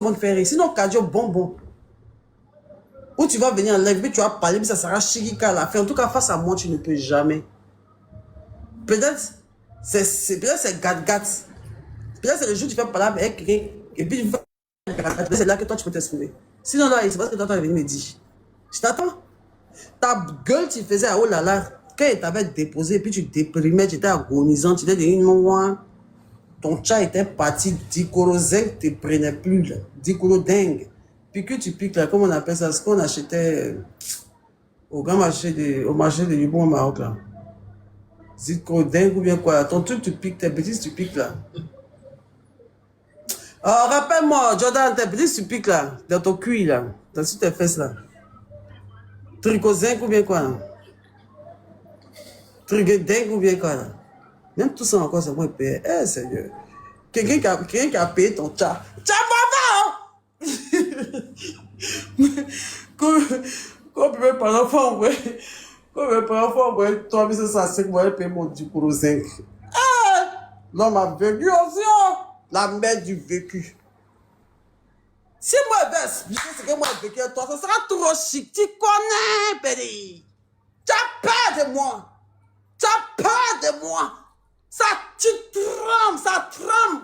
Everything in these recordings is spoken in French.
vont te faire rire. Sinon, cardio bonbon. Ou tu vas venir en live, puis tu vas parler, puis ça sera chirika à la fin. En tout cas, face à moi, tu ne peux jamais. Peut-être c'est gat-gat. Peut-être c'est le jour où tu fais parler avec quelqu'un, et puis c'est là que toi, tu peux t'exprimer. Sinon, là, c'est parce que toi, tu es venu me dire. Je t'attends. Ta gueule, tu faisais à oh là là. Quand il t'avait déposé, et puis tu déprimais, tu étais agonisant, tu étais devenu noir. Ton chat était parti, Dicorozinc te prenait plus, là. Dicorodingue. Puis que tu piques là, comment on appelle ça, ce qu'on achetait au grand marché au marché de Lubon au Maroc là. Dicorodingue ou bien quoi, ton truc tu piques, tes bêtises tu piques là. Oh, rappelle-moi, Jordan, tes bêtises tu piques là, dans ton cuir là, dans tes fesses là. Tricozingue ou bien quoi là. Tricozingue ou bien quoi là. Même tout ça encore, c'est moi qui paye. Eh, Seigneur. Quelqu'un qui a payé ton chat. Chat, maman! Quand tu veux par l'enfant, ouais. Quand tu veux par l'enfant, ouais. Toi, mais c'est ça, c'est que moi, je paye mon 10 pour 5. Ah! L'homme a vécu aussi, hein. La mère du vécu. Si moi, je sais ce que moi, j'ai vécu, toi, ça sera trop chic. Tu connais, pédé. Tu as peur de moi. Tu as peur de moi. Ça, tu trembles, ça tremble.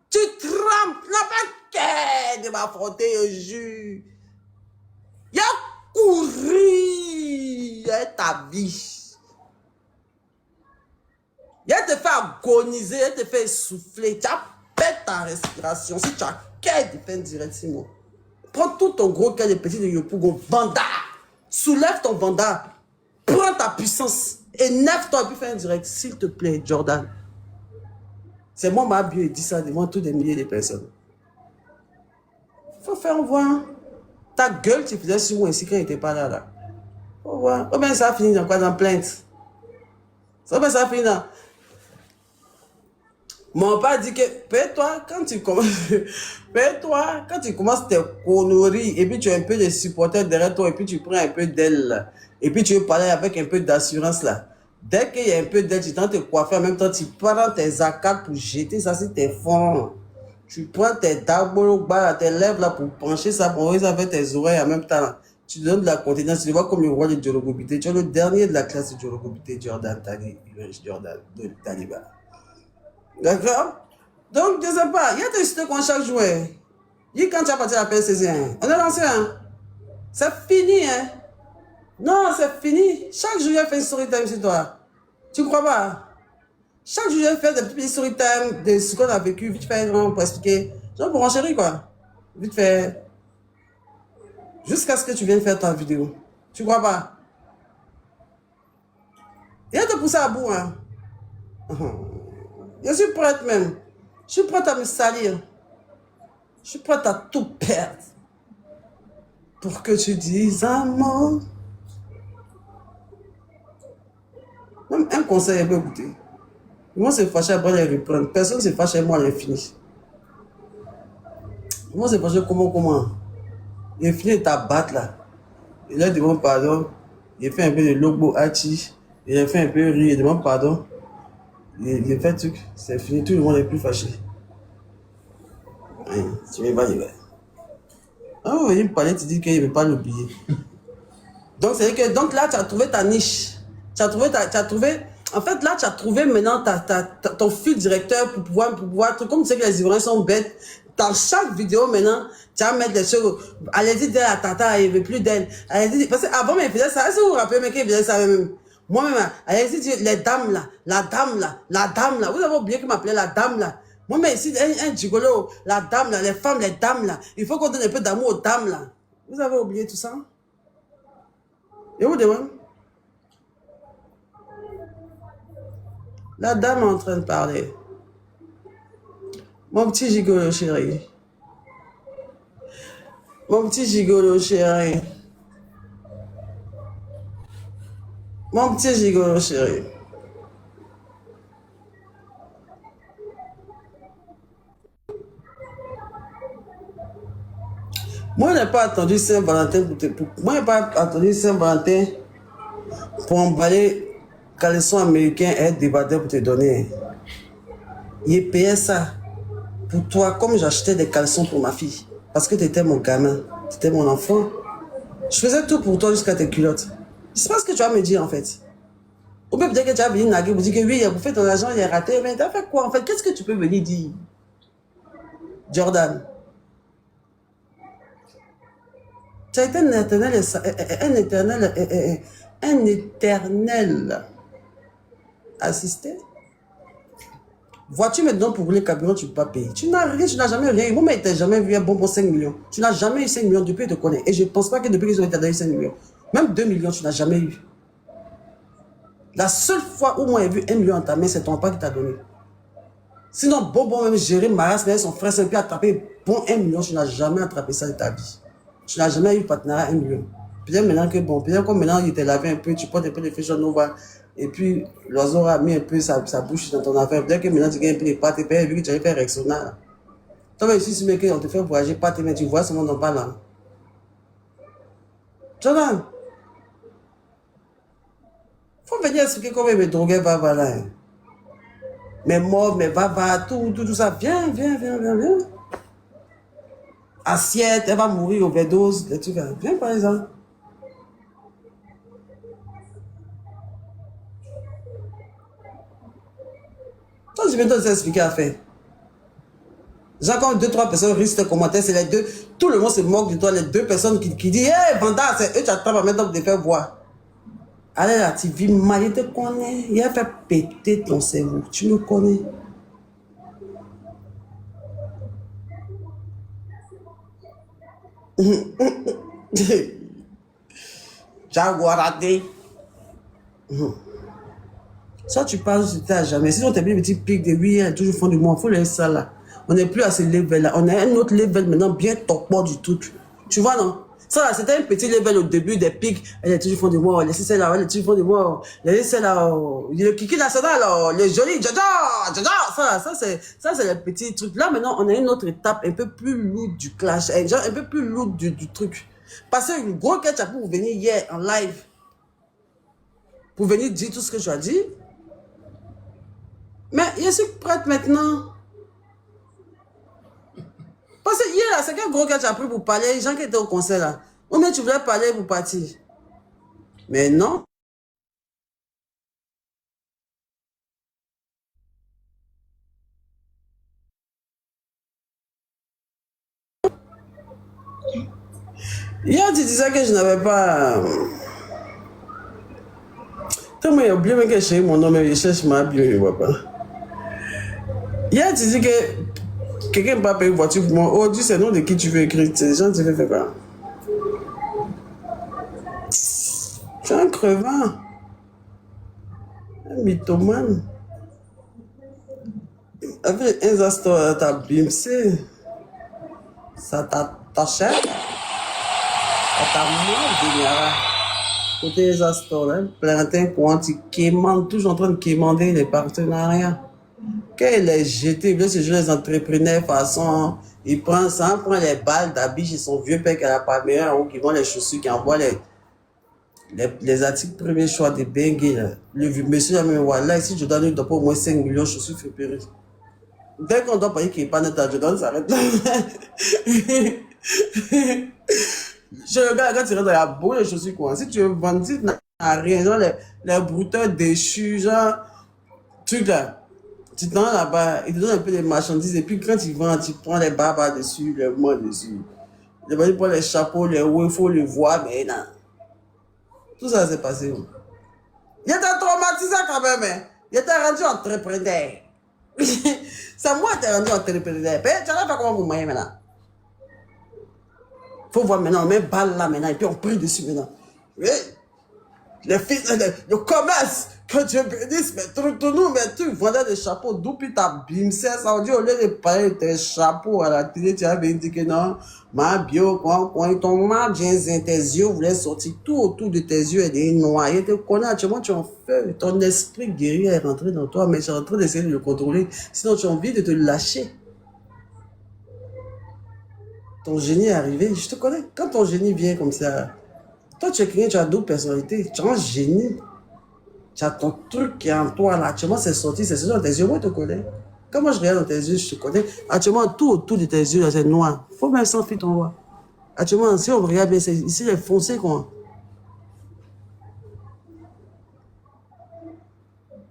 Tu trembles. Tu n'as pas qu'à de m'affronter, je jure. Il a couru. Il a ta vie. Il a te fait agoniser, il a te fait souffler. Tu as perdu ta respiration. Si tu as qu'à de faire direct, c'est moi. Prends tout ton gros cœur de petit de Yopougo. Vanda. Soulève ton vanda. Prends ta puissance. Énerve-toi et puis fais un direct, s'il te plaît, Jordan. C'est moi, ma bio, et dit ça devant tous des milliers de personnes. Il faut faire voir. Ta gueule, tu faisais sur moi ici quand il n'était pas là. Faut voir. Oh, ben ça a fini dans quoi? Dans plainte. Ça a fini dans. Mon père dit que, paie-toi, quand tu commences tes conneries, et puis tu as un peu de supporters derrière toi, et puis tu prends un peu d'aile, et puis tu veux parler avec un peu d'assurance là. Dès qu'il y a un peu d'aide, tu tentes de te coiffer, en même temps, tu prends tes arcades pour jeter ça sur tes fonds. Tu prends tes dabologba, tes lèvres là pour pencher ça, pour ouvrir ça avec tes oreilles en même temps. Tu donnes de la contenance, tu le vois comme le roi de Djologobité. Tu es le dernier de la classe de Djologobité, Jordan Taliba. D'accord? Donc, je ne sais pas, il y a des histoires qu'on chaque joueur. Dis quand tu as parti à la PSC, on est lancé, hein? C'est fini, hein? Non, c'est fini. Chaque jour, il fait une story time sur toi. Tu crois pas? Chaque jour, il fait des petits story time de ce qu'on a vécu, vite fait, pour expliquer. Genre pour enchérir, quoi. Vite fait. Jusqu'à ce que tu viennes faire ta vidéo. Tu crois pas? Il a te poussé à bout, hein? Je suis prête même. Je suis prête à me salir. Je suis prête à tout perdre. Pour que tu dises un mot. Même un conseil, il peut écouter. Moi, c'est fâché après les reprendre. Personne ne se fâche avec moi à l'infini. Moi, c'est fâché comment. L'infini est à battre là. Il a demandé pardon. Il a fait un peu de logo hachi. Il a fait un peu rire. Il demande pardon. Il a fait truc. C'est fini. Tout le monde est plus fâché. Tu m'es pas dit, ouais. Ah oui, il me parlait, tu dis qu'il ne veut pas l'oublier. Donc, c'est que donc là, tu as trouvé ta niche. Tu as trouvé. En fait, là, tu as trouvé maintenant ton fil directeur pour pouvoir comme tu sais que les Ivoiriens sont bêtes. Dans chaque vidéo, maintenant, tu vas mettre des choses. Allez-y d'elle à tata, il ne veut plus d'elle. Allez-y, parce qu'avant, mais il faisait ça. Est-ce que vous vous rappelez, mais qu'il faisait ça même? Moi-même, allez-y, les dames là, la dame là. Vous avez oublié qu'il m'appelait la dame là. Moi, mais ici, un gigolo, la dame là, les femmes, les dames là. Il faut qu'on donne un peu d'amour aux dames là. Vous avez oublié tout ça? Et vous demandez? La dame est en train de parler. Mon petit gigolo chéri. Mon petit gigolo chéri. Mon petit gigolo chéri. Moi, je n'ai pas attendu Saint-Valentin Moi, je n'ai pas attendu Saint-Valentin pour emballer caleçon américain et débardeur pour te donner. Il payait ça pour toi comme j'achetais des caleçons pour ma fille. Parce que tu étais mon gamin. Tu étais mon enfant. Je faisais tout pour toi jusqu'à tes culottes. Je sais pas ce que tu vas me dire en fait. Ou même peut-être que tu vas venir naguer pour dire que oui, vous faites ton argent, il est raté. Mais tu as fait quoi en fait? Qu'est-ce que tu peux venir dire? Jordan, tu as été un éternel assisté. Vois-tu maintenant pour rouler le carburant, tu ne peux pas payer. Tu n'as rien, tu n'as jamais rien. Moi, tu n'as jamais vu un bonbon 5 millions. Tu n'as jamais eu 5 millions depuis que tu te connais. Et je ne pense pas que depuis qu'ils ont été donné 5 millions. Même 2 millions, tu n'as jamais eu. La seule fois où moi j'ai vu 1 million en ta main, c'est ton père qui t'a donné. Sinon, bonbon, même gérer Maras, mais son frère, c'est puis attraper bon 1 million, tu n'as jamais attrapé ça de ta vie. Tu n'as jamais eu partenariat à 1 million. Peut-être maintenant que bon, peut-être comme maintenant il te lavé un peu, tu portes un peu de Fashion Nova, et puis l'oiseau a mis un peu sa bouche dans ton affaire. Peut-être que maintenant tu gagnes un peu de pâtes et puis vu que tu avais fait Rexona. Toi, même si mec, on te fait voyager pâtes, mais tu vois ce monde en parlant. Jordan, faut venir expliquer comment il me droguait, va là. Mais mort, mais va, tout ça. Viens. Assiette, elle va mourir overdose, des trucs. Viens par exemple. Toi, je vais te expliquer à faire. Genre, quand 2-3 personnes risquent de commenter, c'est les deux. Tout le monde se moque de toi, les 2 personnes qui disent, hé, Vanda, c'est eux, tu attends à mettre de faire voir. Allez là, tu vis mal, il te connaît. Il a fait péter ton cerveau. Tu me connais. Jaguarate. Ça, tu parles, c'était à jamais. Sinon, t'es bien petit pic de oui, elle est toujours fond du monde. Il faut laisser ça là. On n'est plus à ce level-là. On a un autre level maintenant, bien top du tout. Tu vois, non? Ça là, c'était un petit level au début des pics. Elle est toujours fond du monde. Laissez celle-là, elle est toujours fond du monde. Laissez celle-là. Le kiki national, le joli, jaja. Ça, c'est le petit truc. Là, maintenant, on a une autre étape un peu plus lourde du clash. Genre, un peu plus lourde du truc. Parce que une gros catch pour venir hier en live. Pour venir dire tout ce que tu as dit. Mais je suis prête maintenant. Parce que hier, c'est quel gros gars tu as pris pour parler, les gens qui étaient au concert là. Ou bien tu voulais parler pour partir. Mais non. Hier, tu disais que je n'avais pas. Tellement il a oublié même que j'ai mon nom, mais je cherche ma bio, je ne vois pas. Hier, tu dis que quelqu'un ne peut pas payer une voiture pour moi. Oh, dis c'est le nom de qui tu veux écrire. C'est les gens qui font quoi? Tu es un crevant. Un mythomane. Avec un astor, t'as bimsé. Ça t'a cher. Ça t'a mal, Vignara. Côté les astors, hein, plantain, quand tu quémandes, toujours en train de quémander les partenariats. Quand il est jeté, il veut se jouer les entrepreneurs façon, il prend ça, il prend les balles d'habits chez son vieux père qui a la palmière, ou qui vend les chaussures, qui envoie les articles premier choix des bengues. Le monsieur a même voilà, ici je donne il doit pas au moins 5 millions de chaussures fébriles. Dès qu'on doit payer qu'il n'est pas net à Jordan, ça arrête là. Je regarde quand tu rentres dans la boue, les chaussures quoi. Si tu veux vendre, tu n'as rien, genre les brouteurs déchus, genre, truc là. Tu t'en là-bas, ils te donnent un peu de marchandises, et puis quand tu vends, tu prends les barbes dessus, les mots dessus. Les gens prennent les chapeaux, les hauts, il faut les voir, mais non. Tout ça s'est passé où? Il était traumatisé quand même, hein. Il était rendu entrepreneur. C'est moi qui t'ai rendu entrepreneur. Tu vas faire comment vous moyens maintenant? Faut voir maintenant, on met balle là maintenant, et puis on prie dessus maintenant. Oui. Les fils, le commerce, que Dieu bénisse, mais nous, mais tu vendais des chapeaux, d'où puis t'as bimsé, ça veut dire, au lieu de parler de tes chapeaux à la télé, tu avais dit que non, ma bio, ton mal, tes yeux voulaient sortir tout autour de tes yeux et des noyés, te connais, tu vois, tu en fais, ton esprit guéri est rentré dans toi, mais tu es en train d'essayer de le contrôler, sinon tu as envie de te lâcher. Ton génie est arrivé, je te connais, quand ton génie vient comme ça, toi tu es quelqu'un, tu as d'autres personnalités, tu as un génie. Tu as ton truc qui est en toi là. Actuellement, c'est sorti, c'est dans tes yeux. Moi, je te connais. Quand moi je regarde dans tes yeux, je te connais. Actuellement, tout autour de tes yeux, là, c'est noir. Faut même sans filtre, on voit. Actuellement, si on regarde bien, ici, c'est foncé, quoi.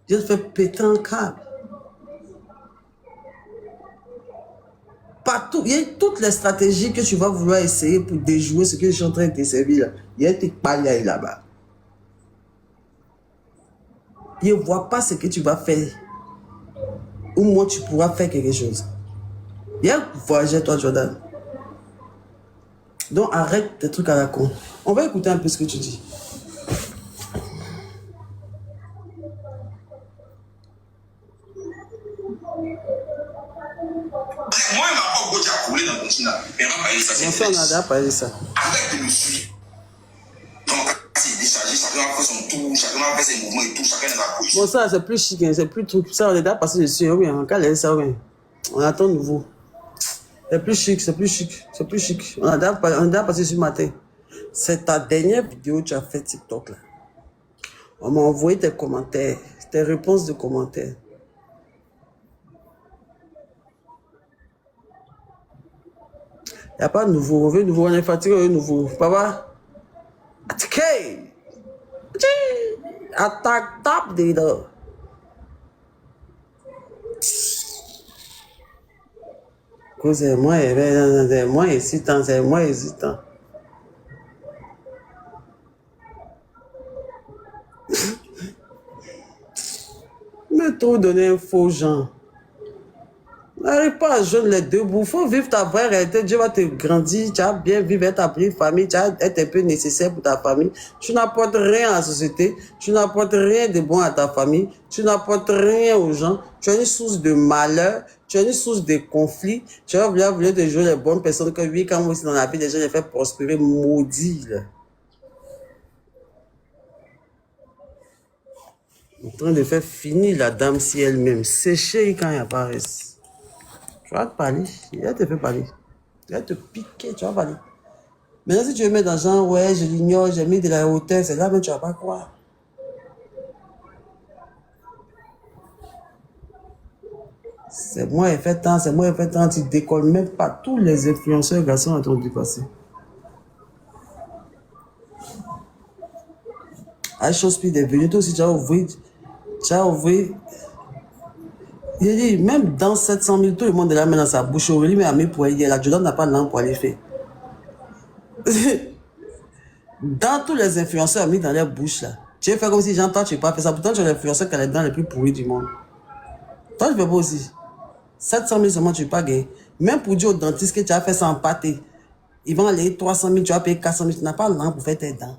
Je te fais péter un câble. Partout, il y a toutes les stratégies que tu vas vouloir essayer pour déjouer ce que je suis en train de te servir là. Il y a tes paliers là-bas. Je ne vois pas ce que tu vas faire. Ou moi, tu pourras faire quelque chose. Viens voyager, toi, Jordan. Donc, arrête tes trucs à la con. On va écouter un peu ce que tu dis. Moi, il m'a pas beaucoup coulé dans le continent. Mais on va parler de ça. On a déjà parlé de ça. Avec le suivi. Donc, c'est déchargé, chacun a fait son tour, chacun a fait ses mouvements et tout, chacun est à Bon, ça, c'est plus chic, hein, c'est plus truc. Ça, on est déjà passé dessus. Oui, on a ça, oui. On attend nouveau. C'est plus chic, c'est plus chic, c'est plus chic. On a déjà passé ce matin. C'est ta dernière vidéo que tu as fait TikTok, là. On m'a envoyé tes commentaires, tes réponses de commentaires. Il n'y a pas de nouveau, on veut nouveau, on est fatigué, on veut nouveau. Papa, attaquez! Attaque, tape des deux. C'est moins hésitant, c'est moins hésitant. Mais trop donner un faux genre. N'arrive pas à joindre les deux bouts. Il faut vivre ta vraie réalité. Dieu va te grandir. Tu as bien vivre ta petite famille. Tu as être un peu nécessaire pour ta famille. Tu n'apportes rien à la société. Tu n'apportes rien de bon à ta famille. Tu n'apportes rien aux gens. Tu es une source de malheur. Tu es une source de conflit. Tu vas vouloir te jouer les bonnes personnes que oui, quand moi aussi dans la vie, les gens les fait prospérer maudit. Là. En train de faire finir la dame si elle-même. Sécher quand elle apparaît. Tu vas te parler, il va te faire parler. Il va te piquer, tu vas parler. Maintenant, si tu veux mettre dans le genre, ouais, je l'ignore, j'ai mis de la hauteur, c'est là, mais tu vas pas croire. C'est moi, il fait temps, c'est moi, il fait temps, tu décolles même pas. Tous les influenceurs garçons ont entendu passer. À chose puis des venus, toi aussi, tu as ouvert. Il dit, même dans 700 000, tout le monde est là, mais dans sa bouche, Aurélie, mais à mes poignets, là, Jordan n'a pas de langue pour aller faire. Dans tous les influenceurs mis dans leur bouche, là. Tu veux faire comme si j'entends, tu n'as pas fait ça. Pourtant, tu es l'influenceur qui a les dents les plus pourries du monde. Toi, tu fais pas aussi. 700 000 seulement, tu ne peux pas gagner. Même pour dire au dentiste que tu as fait ça en pâté, ils vont aller 300 000, tu vas payer 400 000. Tu n'as pas le langue pour faire tes dents.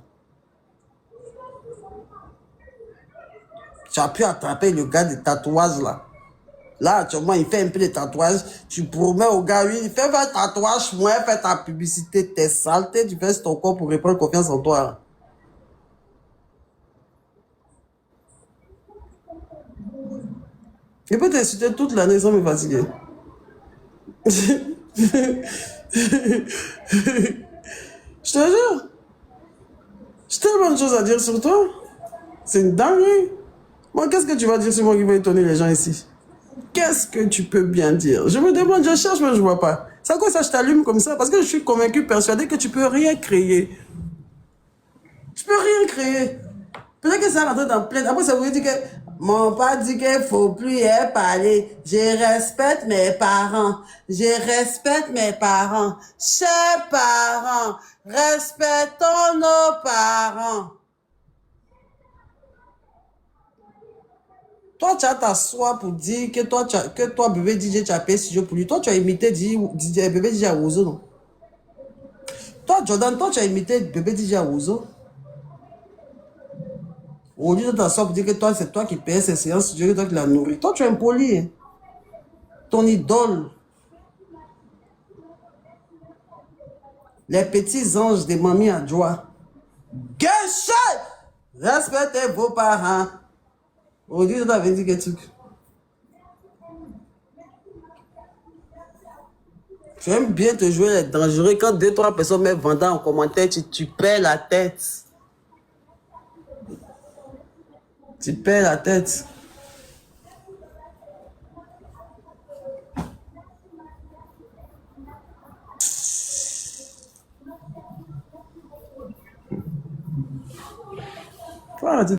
Tu as pu attraper le gars des tatouages, là. Là, actuellement, il fait un peu de tatouage. Tu promets au gars, oui, il fait un tatouage, moi, fais ta publicité, t'es saleté, tu fais ton corps pour reprendre confiance en toi. Il peut t'insulter toute l'année sans me fatiguer. Je te jure. J'ai tellement de choses à dire sur toi. C'est une dinguerie. Moi, qu'est-ce que tu vas dire sur moi qui va étonner les gens ici? Qu'est-ce que tu peux bien dire? Je me demande, je cherche, mais je ne vois pas. C'est à quoi ça, je t'allume comme ça? Parce que je suis convaincu, persuadé que tu peux rien créer. Tu peux rien créer. Peut-être que ça rentre dans plein. Après, ça veut dire que mon père dit qu'il ne faut plus y parler. Je respecte mes parents. Je respecte mes parents. Chers parents, respectons nos parents. Toi, tu as t'asseoir pour dire que toi, bébé DJ, tu as payé studio pour lui. Toi, tu as imité bébé DJ à Ouzo, non? Toi, Jordan, toi, tu as imité bébé DJ à Ouzo. Au lieu de t'asseoir pour dire que toi, c'est toi qui payes ces séances studio, que toi qui la nourris. Toi, tu es impoli. Hein? Ton idole. Les petits anges des mamies à joie. Gâchez! Respectez vos parents. Au lieu de t'avoir dit quel truc. Tu aimes bien te jouer les dangereux. Quand 2-3 personnes mettent vendant en commentaire, tu perds la tête. Tu perds la tête. Faut arrêter